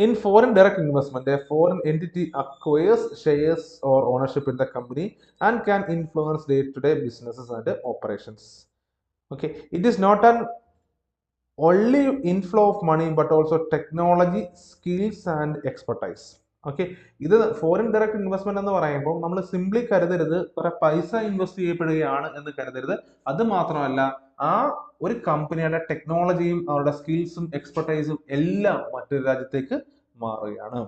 In foreign direct investment, a foreign entity acquires shares or ownership in the company and can influence day-to-day businesses and operations. Okay, it is not an only inflow of money but also technology, skills and expertise. Okay, ഇത് foreign direct investment എന്ന് പറയുമ്പോൾ നമ്മൾ simply കരുതരുത് കുറെ പൈസ invest ചെയ്യപ്പെടുകയാണ് എന്ന് കരുതരുത്. അത് മാത്രമല്ല, ആ ഒരു കമ്പനിയുടെ ടെക്നോളജിയും അവരുടെ സ്കിൽസും എക്സ്പെർട്ടൈസും എല്ലാം മറ്റൊരു രാജ്യത്തേക്ക് മാറുകയാണ്.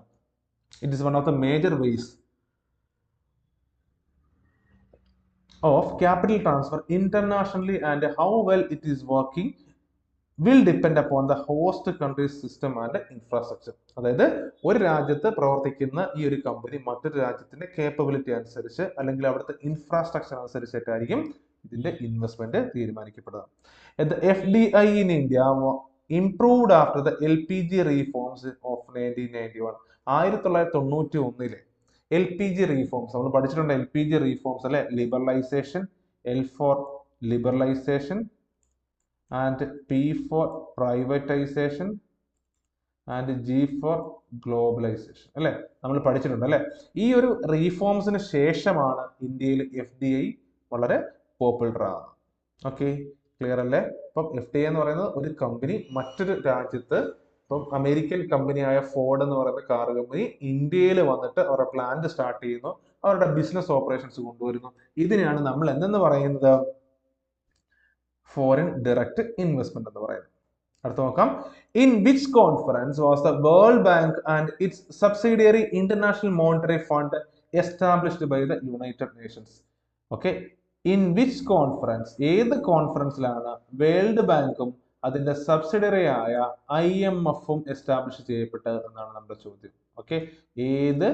It is one of the major ways of capital transfer internationally and how well it is working will depend upon the host country's system and infrastructure. അതായത് ഒരു രാജ്യത്ത് പ്രവർത്തിക്കുന്ന ഈ ഒരു കമ്പനി മറ്റൊരു രാജ്യത്തിന്റെ കേപ്പബിലിറ്റി അനുസരിച്ച് അല്ലെങ്കിൽ അവിടുത്തെ ഇൻഫ്രാസ്ട്രക്ചർ അനുസരിച്ചിട്ടായിരിക്കും ഇതിന്റെ investment തീരുമാനിക്കപ്പെടുക. The FDI in India improved after the LPG reforms of 1991. 1991 LPG reforms നമ്മൾ പഠിച്ചിട്ടുണ്ട്. LPG reforms അല്ലെ, liberalisation, L for liberalization and P for privatization and G for globalization അല്ലെ, നമ്മൾ പഠിച്ചിട്ടുണ്ട് അല്ലെ. ഈ ഒരു റീഫോംസിന് ശേഷമാണ് ഇന്ത്യയിൽ FDI വളരെ പോപ്പുലർ ആകുന്നത്. ഓക്കെ, ക്ലിയർ അല്ലേ? അപ്പം FDI എന്ന് പറയുന്നത് ഒരു കമ്പനി മറ്റൊരു രാജ്യത്ത്, ഇപ്പം അമേരിക്കൻ കമ്പനിയായ ഫോർഡ് എന്ന് പറയുന്ന കാർ കമ്പനി ഇന്ത്യയിൽ വന്നിട്ട് അവരുടെ പ്ലാന്റ് സ്റ്റാർട്ട് ചെയ്യുന്നു, അവരുടെ ബിസിനസ് ഓപ്പറേഷൻസ് കൊണ്ടുവരുന്നു. ഇതിനെയാണ് നമ്മൾ എന്തെന്ന് പറയുന്നത്? ഫോറിൻ ഡയറക്റ്റ് ഇൻവെസ്റ്റ്മെന്റ് എന്ന് പറയുന്നത്. അടുത്ത നോക്കാം. In which conference was the world bank and its subsidiary international monetary fund established by the united nations? Okay, in which conference, ഏത് കോൺഫറൻസിലാണ് വേൾഡ് ബാങ്കും അതിന്റെ സബ്സിഡിയറി ആയ IMF-ഉം എസ്റ്റാബ്ലിഷ് ചെയ്യപ്പെട്ടത് എന്നാണ് നമ്മുടെ ചോദ്യം. ഓക്കെ, ഏത്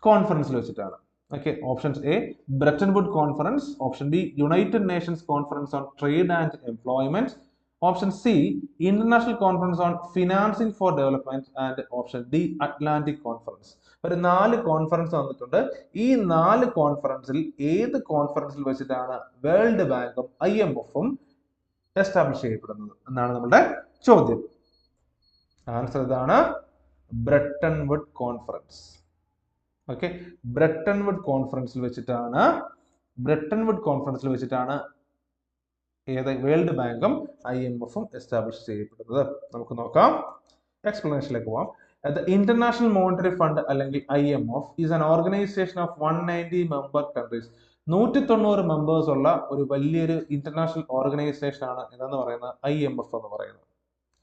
കോൺഫറൻസിൽ വെച്ചിട്ടാണ്? Okay, options A, Bretton Woods Conference. Option B, United Nations Conference on Trade and Employment. Option C, International Conference on Financing for Development. And option D, Atlantic Conference. ഒരു 4 conference വന്നിട്ടുണ്ട്. ഈ 4 കോൺഫറൻസിൽ ഏത് കോൺഫറൻസിൽ വെച്ചിട്ടാണ് വേൾഡ് ബാങ്കും IMF-ഉം എസ്റ്റാബ്ലിഷ് ചെയ്യപ്പെടുന്നത് എന്നാണ് നമ്മുടെ ചോദ്യം. ആൻസർ ഇതാണ്, Bretton Wood conference. Okay, Bretton Wood കോൺഫറൻസിൽ വെച്ചിട്ടാണ് ഏത് വേൾഡ് ബാങ്കും IMF-ഉം എസ്റ്റാബ്ലിഷ് ചെയ്യപ്പെടുന്നത്. നമുക്ക് നോക്കാം, എക്സ്പ്ലനേഷനിലേക്ക് പോവാം. The International Monetary Fund അല്ലെങ്കിൽ IMF is an organization of 190 member countries. 190 members ഉള്ള ഒരു വലിയൊരു ഇന്റർനാഷണൽ ഓർഗനൈസേഷൻ ആണ് എന്ന് പറയുന്നത് IMF എന്ന് പറയുന്നത്.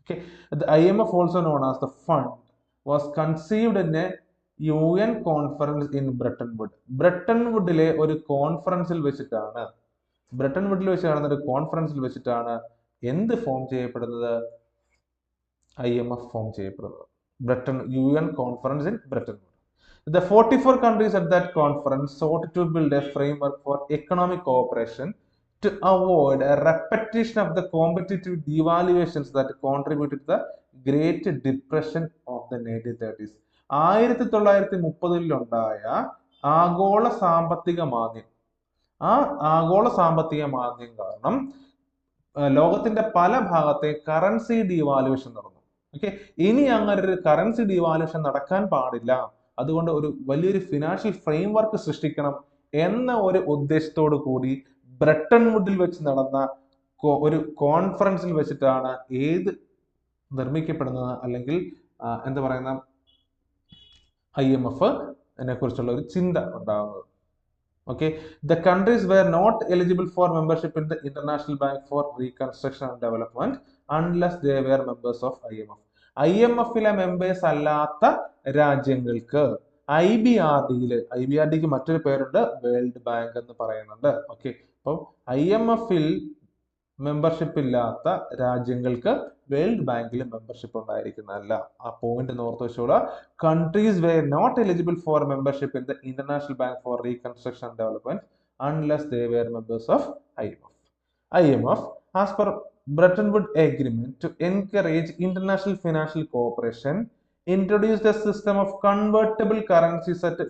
Okay, the IMF also known as the fund was conceived in a UN conference in Bretton Woods. Bretton വുഡിലെ ഒരു കോൺഫറൻസിൽ വെച്ചിട്ടാണ് എന്ത് ഫോം ചെയ്യപ്പെടുന്നത്? IMF ഫോം ചെയ്യപ്പെടുന്നത്. UN conference in Bretton Woods. The 44 countries at that conference sought to build a framework for economic cooperation to avoid a repetition of the competitive devaluations that contributed to the Great Depression of the 1930s. 1930-ലുണ്ടായ ആഗോള സാമ്പത്തിക മാന്ദ്യം കാരണം ലോകത്തിന്റെ പല ഭാഗത്തെ currency devaluation നടന്നു. Okay, ഇനി അങ്ങനെ ഒരു കറൻസി ഡിവാലുവേഷൻ നടക്കാൻ പാടില്ല, അതുകൊണ്ട് ഒരു വലിയൊരു ഫിനാൻഷ്യൽ ഫ്രെയിംവർക്ക് സൃഷ്ടിക്കണം എന്ന ഒരു ഉദ്ദേശത്തോടു കൂടി ബ്രെട്ടൺ വുഡിൽ വെച്ച് നടന്ന ഒരു കോൺഫറൻസിൽ വെച്ചിട്ടാണ് ഏത് നിർമ്മിക്കപ്പെടുന്നത്, അല്ലെങ്കിൽ എന്താ പറയുന്ന IMF നെ കുറിച്ചുള്ള ഒരു ചിന്ത ഉണ്ടാകുന്നത്. Okay, the countries were not eligible for membership in the International Bank for Reconstruction and Development unless they were members of IMF. IMF-ലെ മെമ്പേഴ്സ് അല്ലാത്ത രാജ്യങ്ങൾക്ക് IBRD-ക്ക് മറ്റൊരു പേരുണ്ട്, വേൾഡ് ബാങ്ക് എന്ന് പറയുന്നുണ്ട്. ഓക്കെ, അപ്പം IMF-ൽ മെമ്പർഷിപ്പ് ഇല്ലാത്ത രാജ്യങ്ങൾക്ക് വേൾഡ് ബാങ്കിൽ മെമ്പർഷിപ്പ് ഉണ്ടായിരിക്കുന്നതല്ല. ആ പോയിന്റ് ഓർത്ത് വെച്ചോളൂ. Countries were not eligible for membership in the international bank for reconstruction and development unless they were members of IMF as per Bretton Woods Agreement to encourage international financial cooperation introduced a system of convertible currencies at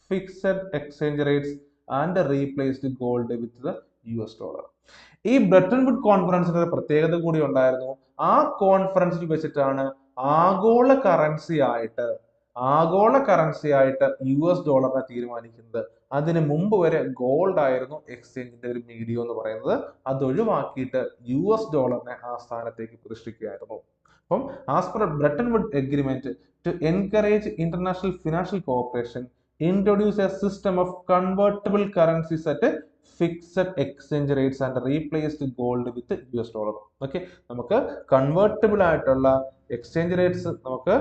fixed exchange rates and replaced gold with the US dollar. ഈ Bretton would കോൺഫറൻസിന് ഒരു പ്രത്യേകത കൂടി ഉണ്ടായിരുന്നു. ആ കോൺഫറൻസിൽ വെച്ചിട്ടാണ് ആഗോള currency ആയിട്ട് US ഡോളറിനെ തീരുമാനിക്കുന്നത്. അതിന് മുമ്പ് വരെ ഗോൾഡ് ആയിരുന്നു എക്സ്ചേഞ്ചിന്റെ ഒരു മീഡിയം എന്ന് പറയുന്നത്. അത് ഒഴിവാക്കിയിട്ട് US ഡോളറിനെ ആ സ്ഥാനത്തേക്ക് പ്രതിഷ്ഠിക്കുകയായിരുന്നു. അപ്പം as per Bretton Wood agreement to encourage international financial cooperation introduce a system of convertible currencies at fixed exchange rates and replaced gold with US dollar. Okay, നമുക്ക് കൺവേർട്ടിബിൾ ആയിട്ടുള്ള എക്സ്ചേഞ്ച് റേറ്റ്സ് നമുക്ക്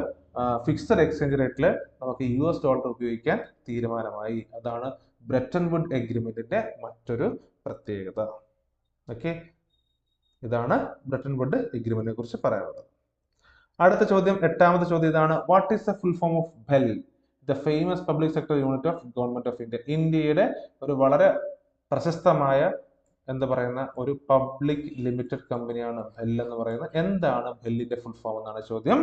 fixed exchange റേറ്റിൽ നമുക്ക് US dollar ഉപയോഗിക്കാൻ തീരുമാനമായി. അതാണ് Bretton would എഗ്രിമെന്റിന്റെ മറ്റൊരു പ്രത്യേകത. ഓക്കെ, ഇതാണ് ബ്രെട്ടൺ വുഡ് എഗ്രിമെന്റിനെ കുറിച്ച് പറയാനുള്ളത്. അടുത്ത ചോദ്യം, എട്ടാമത്തെ ചോദ്യം ഇതാണ്. What is the full form of BEL, the famous public sector unit of government of India? ഇന്ത്യയുടെ ഒരു വളരെ പ്രശസ്തമായ എന്താ പറയുന്ന ഒരു പബ്ലിക് ലിമിറ്റഡ് കമ്പനിയാണ് BEL എന്ന് പറയുന്നത്. എന്താണ് BELന്റെ ഫുൾ ഫോം എന്നാണ് ചോദ്യം.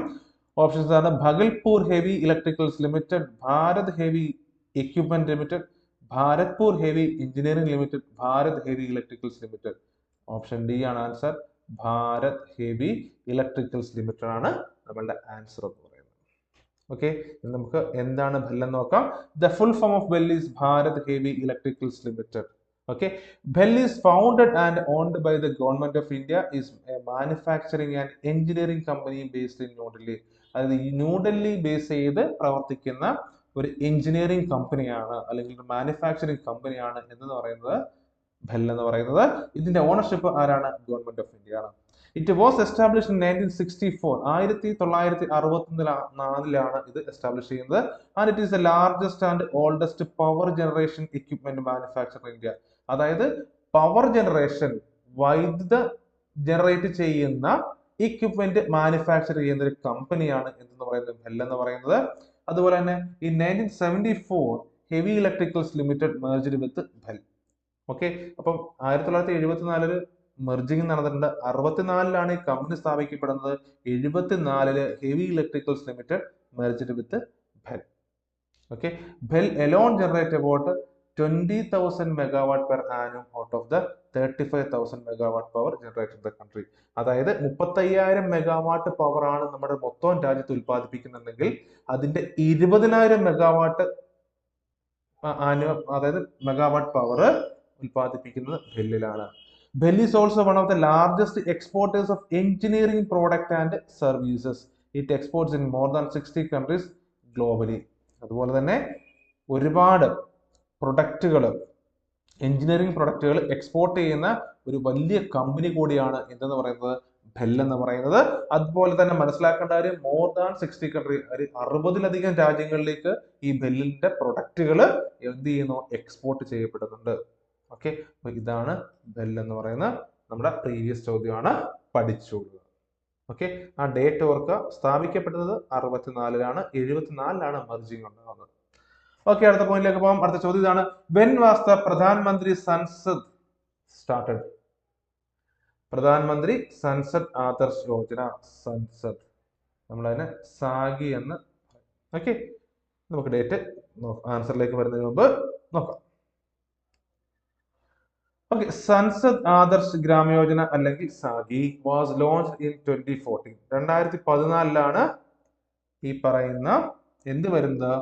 ഓപ്ഷൻസ് ആണ് Bhagalpur heavy electricals limited, Bharat heavy equipment limited, Bharatpur heavy engineering limited, Bharat heavy electricals limited. Option D ആണ് answer. Bharat heavy electricals limited ആണ് നമ്മളുടെ ആൻസർ എന്ന് പറയുന്നത്. ഓക്കെ, നമുക്ക് എന്താണ് BEL എന്ന് നോക്കാം. The full form of BEL is Bharat heavy electricals limited. Okay, BEL is founded and owned by the government of India, is a manufacturing and engineering company based in New Delhi. അതായത് New Delhi base ചെയ്ത് പ്രവർത്തിക്കുന്ന ഒരു engineering കമ്പനിയാണ്, അല്ലെങ്കിൽ ഒരു manufacturing കമ്പനിയാണ് എന്ന് പറയുന്നത് BEL എന്ന് പറയുന്നത്. ഇതിന്റെ ഓണർഷിപ്പ് ആരാണ്? ഗവൺമെന്റ് ഓഫ് ഇന്ത്യ ആണ്. It was established in 1964. 1964 ഇത് എസ്റ്റാബ്ലിഷ് ചെയ്യുന്നത്. And it is the largest and oldest power generation equipment manufacture in India. അതായത് പവർ ജനറേഷൻ, വൈദ്യുത ജനറേറ്റ് ചെയ്യുന്ന എക്യുപ്മെന്റ് മാനുഫാക്ചർ ചെയ്യുന്ന ഒരു കമ്പനിയാണ് എന്ന് പറയുന്നത് BEL എന്ന് പറയുന്നത്. അതുപോലെ തന്നെ ഈ 1974 heavy electricals limited merged with BEL. Okay, അപ്പം 1974 മെർജിങ് നടന്നിട്ടുണ്ട്. 64 ഈ കമ്പനി സ്ഥാപിക്കപ്പെടുന്നത്. 74 heavy electricals limited merged with BEL. Okay, BEL alone generate about 20,000 megawatt per annum out of the 35,000 megawatt power generated in the country. അതായത് 35,000 megawatt power ആണ് നമ്മുടെ മൊത്തം രാജ്യത്ത് ഉൽപ്പാദിപ്പിക്കുന്നുണ്ടെങ്കിൽ അതിന്റെ 20,000 മെഗാവാട്ട് അതായത് മെഗാവാട്ട് പവർ ഉൽപ്പാദിപ്പിക്കുന്നത് BEL-ലാണ്. BEL is also one of the largest exporters of engineering product and services. It exports in more than 60 countries globally. അതുപോലെ തന്നെ ഒരുപാട് പ്രൊഡക്റ്റുകൾ, എഞ്ചിനീയറിംഗ് പ്രൊഡക്റ്റുകൾ എക്സ്പോർട്ട് ചെയ്യുന്ന ഒരു വലിയ കമ്പനി കൂടിയാണ് എന്തെന്ന് പറയുന്നത് BEL എന്ന് പറയുന്നത്. അതുപോലെ തന്നെ മനസ്സിലാക്കേണ്ട കാര്യം, മോർ ദാൻ 60 കൺട്രി, 60-ലധികം രാജ്യങ്ങളിലേക്ക് ഈ BEL-ന്റെ പ്രൊഡക്റ്റുകൾ എന്ത് ചെയ്യുന്നു? എക്സ്പോർട്ട് ചെയ്യപ്പെടുന്നുണ്ട്. ഓക്കെ, അപ്പൊ ഇതാണ് BEL എന്ന് പറയുന്ന നമ്മുടെ പ്രീവിയസ് ചോദ്യമാണ്, പഠിച്ചോളുക. ഓക്കെ, ആ ഡേറ്റ് ഓർക്കുക. സ്ഥാപിക്കപ്പെട്ടത് 64-ലാണ്, 74-ലാണ് മെർജിങ് ഉണ്ടാകുന്നത്. ഓക്കെ, അടുത്ത പോയിന്റിലേക്ക് പോകാം. അടുത്ത ചോദ്യം ഇതാണ്. വെൻ വാസ് ദ പ്രധാനമന്ത്രി സൻസദ് സ്റ്റാർട്ടഡ്? പ്രധാനമന്ത്രി സൻസദ് ആദർശ് യോജന, സൻസദ് നമ്മളതിനെ സാഗി എന്ന്. ഓക്കെ, നമുക്ക് ഡേറ്റ് ആൻസറിലേക്ക് വരുന്നതിന് മുമ്പ് നോക്കാം. ഓക്കെ, സൻസദ് ആദർശ് ഗ്രാമയോജന അല്ലെങ്കിൽ സാഗി വാസ് ലോഞ്ച്ഡ് ഇൻ 2014. 2014 ഈ പറയുന്ന എന്ത് വരുന്നത്,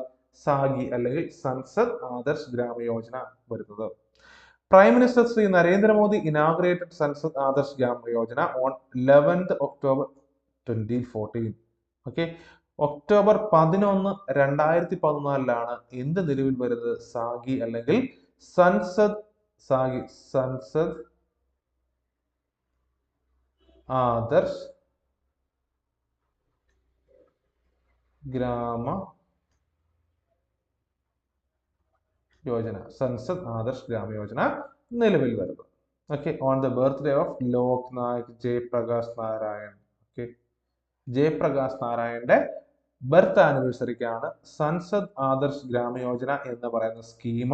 സാഗി അല്ലെങ്കിൽ സൻസദ് ആദർശ് ഗ്രാമയോജന വരുന്നത്. Prime Minister Sri Narendra Modi inaugurated Sansad Adarsh Gram Yojana on 11th October 2014. Okay, October 11, 2014 എന്ത് നിലവിൽ വരുന്നത്, സാഗി അല്ലെങ്കിൽ സൻസദ് ആദർശ് ഗ്രാമ യോജന, സൻസദ് ആദർശ് ഗ്രാമ യോജന നിലവിൽ വരുന്നത്. Okay, on the birthday of Lok Nayak Jayaprakash Narayan. Okay, Jayaprakash നാരായണന്റെ ബർത്ത് ആനിവേഴ്സറിക്കാണ് സൻസദ് ആദർശ് ഗ്രാമ യോജന എന്ന് പറയുന്ന സ്കീം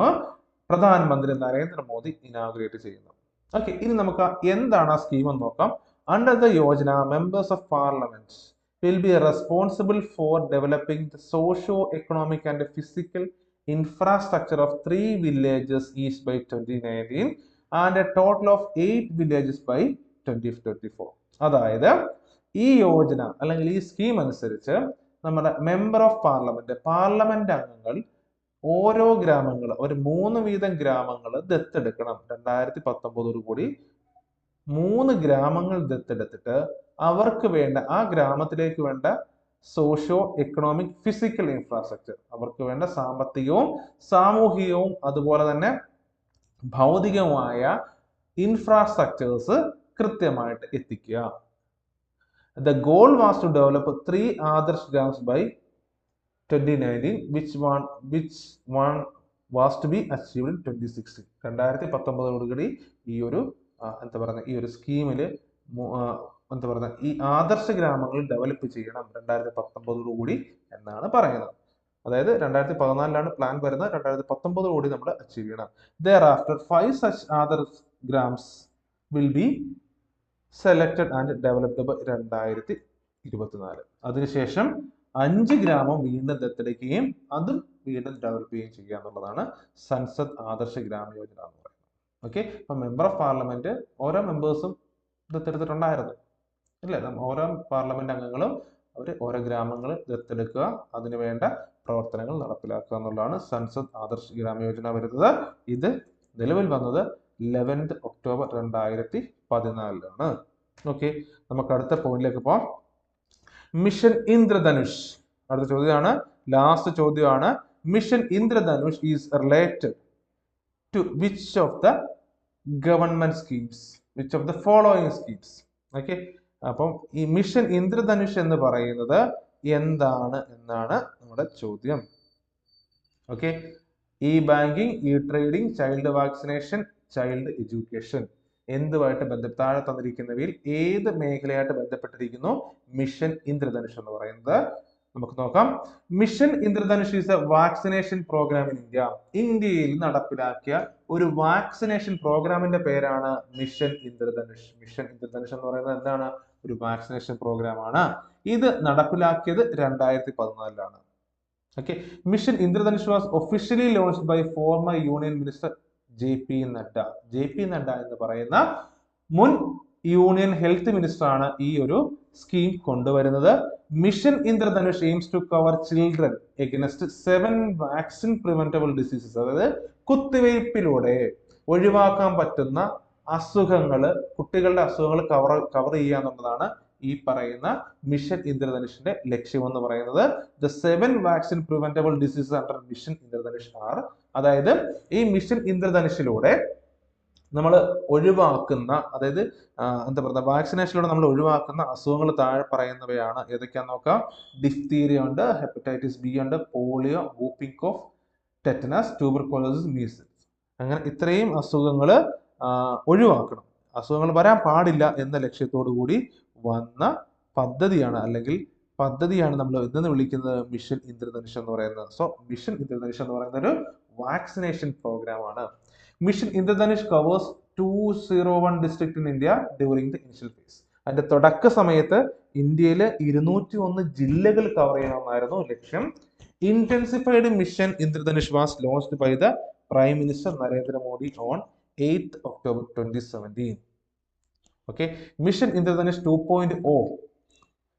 പ്രധാനമന്ത്രി നരേന്ദ്രമോദി ഇനാഗുറേറ്റ് ചെയ്യുന്നത്. ഓക്കെ, ഇനി നമുക്ക് എന്താണ് ആ സ്കീം എന്ന് നോക്കാം. Under the Yojana members of parliament will be responsible for developing the socio-economic and physical infrastructure of 3 villages each by 2019 and a total of 8 villages by 2024. അതായത് ഈ യോജന അല്ലെങ്കിൽ ഈ സ്കീം അനുസരിച്ച് നമ്മുടെ മെമ്പർ ഓഫ് പാർലമെന്റ് അംഗങ്ങൾ ഓരോ ഗ്രാമങ്ങൾ, ഒരു 3 വീതം ഗ്രാമങ്ങൾ ദത്തെടുക്കണം. 2019 കൂടി 3 ഗ്രാമങ്ങൾ ദത്തെടുത്തിട്ട് അവർക്ക് വേണ്ട, ആ ഗ്രാമത്തിലേക്ക് വേണ്ട സോഷ്യോ എക്കണോമിക് ഫിസിക്കൽ ഇൻഫ്രാസ്ട്രക്ചർ, അവർക്ക് വേണ്ട സാമ്പത്തികവും സാമൂഹികവും അതുപോലെ തന്നെ ഭൗതികവുമായ ഇൻഫ്രാസ്ട്രക്ചേഴ്സ് കൃത്യമായിട്ട് എത്തിക്കുക. The goal was to develop 3 Adarsh Grams by 2019, which one was to be achieved in 2016. 2019 ഈ ഒരു എന്താ പറയുക, ഈ ഒരു സ്കീമില് എന്താ പറയുക, ഈ ആദർശ ഗ്രാമങ്ങൾ ഡെവലപ്പ് ചെയ്യണം 2019 കൂടി എന്നാണ് പറയുന്നത്. അതായത് 2014 പ്ലാൻ വരുന്നത്, 2019 കൂടി നമ്മൾ അച്ചീവ് ചെയ്യണം. Thereafter 5 such Adarsh Grams will be selected and developed by 2024. അതിനുശേഷം 5 ഗ്രാമം വീണ്ടും ദത്തെടുക്കുകയും അതും വീണ്ടും ഡെവലപ്പ് ചെയ്യുകയും ചെയ്യുക എന്നുള്ളതാണ് സൻസദ് ആദർശ ഗ്രാമ യോജന എന്ന് പറയുന്നത്. ഓക്കെ, അപ്പൊ മെമ്പർ ഓഫ് പാർലമെന്റ് ഓരോ മെമ്പേഴ്സും ദത്തെടുത്തിട്ടുണ്ടായിരുന്നു ഇല്ലേ, ഓരോ പാർലമെന്റ് അംഗങ്ങളും അവർ ഓരോ ഗ്രാമങ്ങൾ ദത്തെടുക്കുക, അതിനുവേണ്ട പ്രവർത്തനങ്ങൾ നടപ്പിലാക്കുക എന്നുള്ളതാണ് സൻസദ് ആദർശ് ഗ്രാമ യോജന വരുന്നത്. ഇത് നിലവിൽ വന്നത് 11th October 2014. ഓക്കെ, നമുക്ക് അടുത്ത പോയിന്റിലേക്ക് പോവാം. മിഷൻ ഇന്ദ്രധനുഷ് അടുത്ത ചോദ്യമാണ്, ലാസ്റ്റ് ചോദ്യമാണ്. Mission Indradhanush is related to which of the government schemes, which of the following schemes. Okay, അപ്പം ഈ മിഷൻ ഇന്ദ്രധനുഷ് എന്ന് പറയുന്നത് എന്താണ് എന്നാണ് നമ്മുടെ ചോദ്യം. Okay, e banking, e trading, child vaccination, child education എന്തുമായിട്ട് ബന്ധപ്പെട്ട് താഴെ തന്നിരിക്കുന്നവയിൽ ഏത് മേഖലയായിട്ട് ബന്ധപ്പെട്ടിരിക്കുന്നു മിഷൻ ഇന്ദ്രധനുഷ് എന്ന് പറയുന്നത്? നമുക്ക് നോക്കാം. Mission Indradhanush is a vaccination programme in India. ഇന്ത്യയിൽ നടപ്പിലാക്കിയ ഒരു വാക്സിനേഷൻ പ്രോഗ്രാമിന്റെ പേരാണ് മിഷൻ ഇന്ദ്രധനുഷ്. മിഷൻ ഇന്ദ്രധനുഷ് എന്ന് പറയുന്നത് എന്താണ്? ഒരു വാക്സിനേഷൻ പ്രോഗ്രാം ആണ്. ഇത് നടപ്പിലാക്കിയത് 2014. Okay, mission Indradhanush was officially launched by former union minister JP Nadda. JP Nadda എന്ന് പറയുന്ന മുൻ യൂണിയൻ ഹെൽത്ത് മിനിസ്റ്റർ ആണ് ഈ ഒരു സ്കീം കൊണ്ടുവരുന്നത്. Mission Indradhanush aims to cover children against 7 vaccine preventable diseases. അതായത് കുത്തിവയ്പ്പിലൂടെ ഒഴിവാക്കാൻ പറ്റുന്ന അസുഖങ്ങള്, കുട്ടികളുടെ അസുഖങ്ങൾ കവർ ചെയ്യുക എന്നുള്ളതാണ് ഈ പറയുന്ന മിഷൻ ഇന്ദ്രധനുഷിന്റെ ലക്ഷ്യം എന്ന് പറയുന്നത്. The 7 vaccine preventable diseases under mission Indradhanush are. അതായത് ഈ മിഷൻ ഇന്ദ്രധനുഷിലൂടെ നമ്മൾ ഒഴിവാക്കുന്ന, അതായത് എന്താ പറയുക, വാക്സിനേഷനിലൂടെ നമ്മൾ ഒഴിവാക്കുന്ന അസുഖങ്ങൾ താഴെ പറയുന്നവയാണ്. ഏതൊക്കെയാന്ന് നോക്കാം. ഡിഫ്തീരിയ ഉണ്ട്, ഹെപ്പറ്റൈറ്റിസ് ബി ഉണ്ട്, polio, whooping cough, tetanus, tuberculosis, measles. അങ്ങനെ ഇത്രയും അസുഖങ്ങൾ ഒഴിവാക്കണം, അസുഖങ്ങൾ വരാൻ പാടില്ല എന്ന ലക്ഷ്യത്തോടു കൂടി വന്ന പദ്ധതിയാണ്, അല്ലെങ്കിൽ പദ്ധതിയാണ് നമ്മൾ ഇന്ന് വിളിക്കുന്നത് മിഷൻ ഇന്ദ്രധനുഷ് എന്ന് പറയുന്നത്. സോ മിഷൻ ഇന്ദ്രധനുഷ് എന്ന് പറയുന്ന ഒരു വാക്സിനേഷൻ പ്രോഗ്രാം ആണ്. Mission Indradhanush covers 201 district in India during the initial phase. അതിന്റെ തുടക്ക സമയത്ത് ഇന്ത്യയിൽ 201 ജില്ലകൾ കവർ ചെയ്യണമെന്നായിരുന്നു ലക്ഷ്യം. Intensified mission Indradhanush was launched by the prime minister Narendra Modi on 8th October 2017. Okay, mission Indradhanush 2.0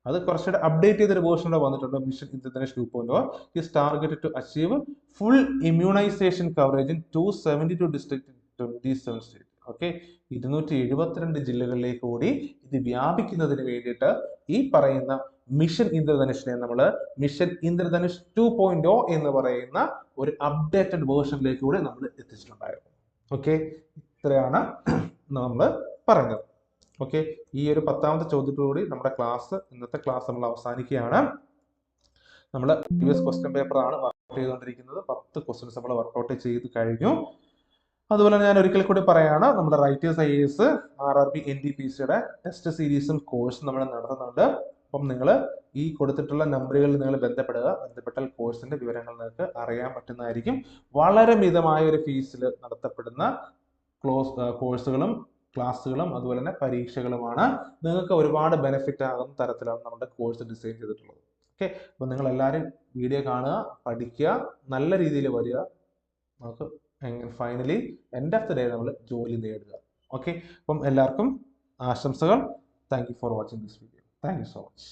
അത് കുറച്ചുകൂടെ അപ്ഡേറ്റ് ചെയ്തൊരു വേർഷൻ വന്നിട്ടുണ്ട്. Mission Indradhanush 2.0 is targeted to achieve full immunization coverage in 272 districts in 27 states. Okay, 272 ജില്ലകളിലേക്ക് കൂടി ഇത് വ്യാപിക്കുന്നതിന് വേണ്ടിയിട്ട് ഈ പറയുന്ന മിഷൻ ഇന്ദ്രധനുഷിനെ നമ്മൾ മിഷൻ ഇന്ദ്രധനുഷ് 2.0 എന്ന് പറയുന്ന ഒരു അപ്ഡേറ്റഡ് വേർഷനിലേക്ക് കൂടി നമ്മൾ എത്തിച്ചിട്ടുണ്ടായിരുന്നു. ഓക്കെ, ഇത്രയാണ് നമ്മൾ പറയുന്നത്. ഓക്കെ, ഈ ഒരു 10ാമത്തെ ചോദ്യത്തോടുകൂടി നമ്മുടെ ഇന്നത്തെ ക്ലാസ് നമ്മൾ അവസാനിക്കുകയാണ്. നമ്മൾ പ്രീവിയസ് ക്വസ്റ്റ്യൻ പേപ്പർ ആണ് വർക്ക്ഔട്ട് ചെയ്തുകൊണ്ടിരിക്കുന്നത്. 10 ക്വസ്റ്റ്യൻസ് നമ്മൾ വർക്ക്ഔട്ട് ചെയ്ത് കഴിഞ്ഞു. അതുപോലെ ഞാൻ ഒരിക്കൽ കൂടി പറയാണ്, നമ്മുടെ റൈറ്റേഴ്സ് IAS RRB NTPCയുടെ ടെസ്റ്റ് സീരീസും കോഴ്സും നമ്മൾ നടത്തുന്നുണ്ട്. അപ്പം നിങ്ങൾ ഈ കൊടുത്തിട്ടുള്ള നമ്പറുകളിൽ നിങ്ങൾ ബന്ധപ്പെട്ടാൽ കോഴ്സിന്റെ വിവരങ്ങൾ നിങ്ങൾക്ക് അറിയാൻ പറ്റുന്നതായിരിക്കും. വളരെ മിതമായ ഒരു ഫീസിൽ നടത്തപ്പെടുന്ന കോഴ്സുകളും ക്ലാസ്സുകളും അതുപോലെ തന്നെ പരീക്ഷകളുമാണ്. നിങ്ങൾക്ക് ഒരുപാട് ബെനിഫിറ്റ് ആകുന്ന തരത്തിലാണ് നമ്മുടെ കോഴ്സ് ഡിസൈൻ ചെയ്തിട്ടുള്ളത്. ഓക്കെ, അപ്പം നിങ്ങൾ എല്ലാവരും വീഡിയോ കാണുക, പഠിക്കുക, നല്ല രീതിയിൽ വരിക. നമുക്ക് finally end of the day നമ്മൾ ജോലി നേടുക. ഓക്കെ, അപ്പം എല്ലാവർക്കും ആശംസകൾ. Thank you for watching this video. Thank you so much.